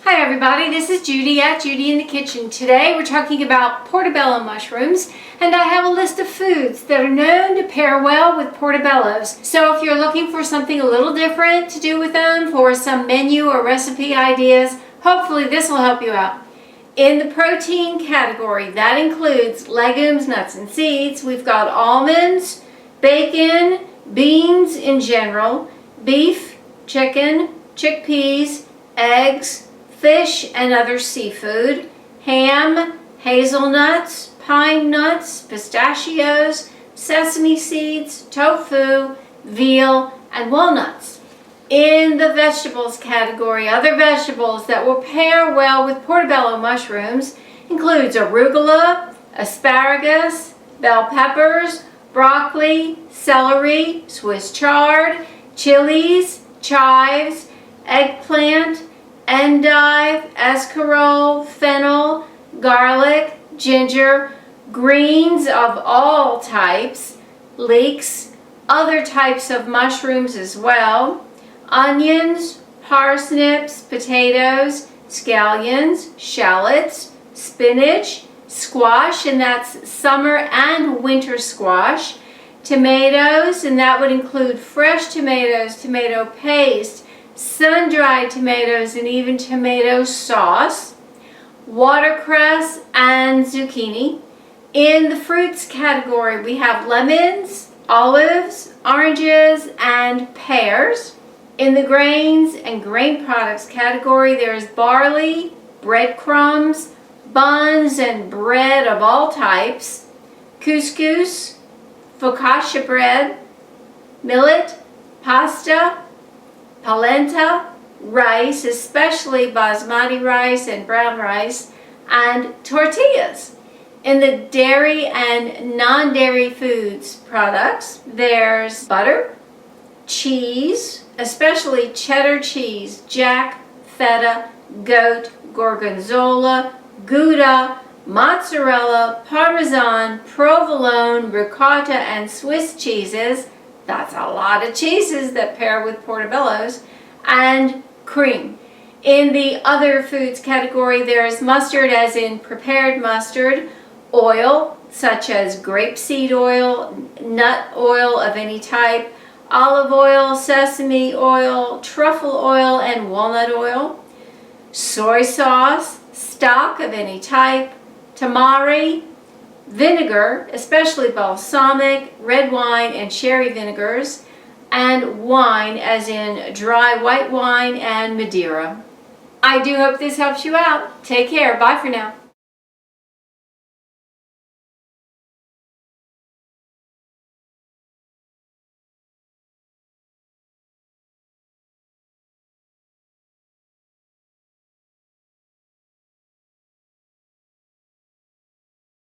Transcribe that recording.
Hi everybody, this is Judy at Judy in the Kitchen. Today we're talking about portobello mushrooms, and I have a list of foods that are known to pair well with portobellos. So if you're looking for something a little different to do with them, for some menu or recipe ideas, hopefully this will help you out. In the protein category, that includes legumes, nuts, and seeds. We've got almonds, bacon, beans in general, beef, chicken, chickpeas, eggs, fish and other seafood, ham, hazelnuts, pine nuts, pistachios, sesame seeds, tofu, veal, and walnuts. In the vegetables category, other vegetables that will pair well with portobello mushrooms includes arugula, asparagus, bell peppers, broccoli, celery, Swiss chard, chilies, chives, eggplant, endive, escarole, fennel, garlic, ginger, greens of all types, leeks, other types of mushrooms as well, onions, parsnips, potatoes, scallions, shallots, spinach, squash, and that's summer and winter squash, tomatoes, and that would include fresh tomatoes, tomato paste, sun-dried tomatoes, and even tomato sauce, watercress, and zucchini. In the fruits category, we have lemons, olives, oranges, and pears. In the grains and grain products category, there is barley, breadcrumbs, buns, and bread of all types, couscous, focaccia bread, millet, pasta, polenta, rice, especially basmati rice and brown rice, and tortillas. In the dairy and non-dairy foods products, there's butter, cheese, especially cheddar cheese, jack, feta, goat, gorgonzola, Gouda, mozzarella, parmesan, provolone, ricotta, and Swiss cheeses. That's a lot of cheeses that pair with portobellos, and cream. In the other foods category, there is mustard, as in prepared mustard, oil, such as grapeseed oil, nut oil of any type, olive oil, sesame oil, truffle oil, and walnut oil, soy sauce, stock of any type, tamari, vinegar, especially balsamic, red wine, and sherry vinegars, and wine, as in dry white wine and Madeira. I do hope this helps you out. Take care. Bye for now.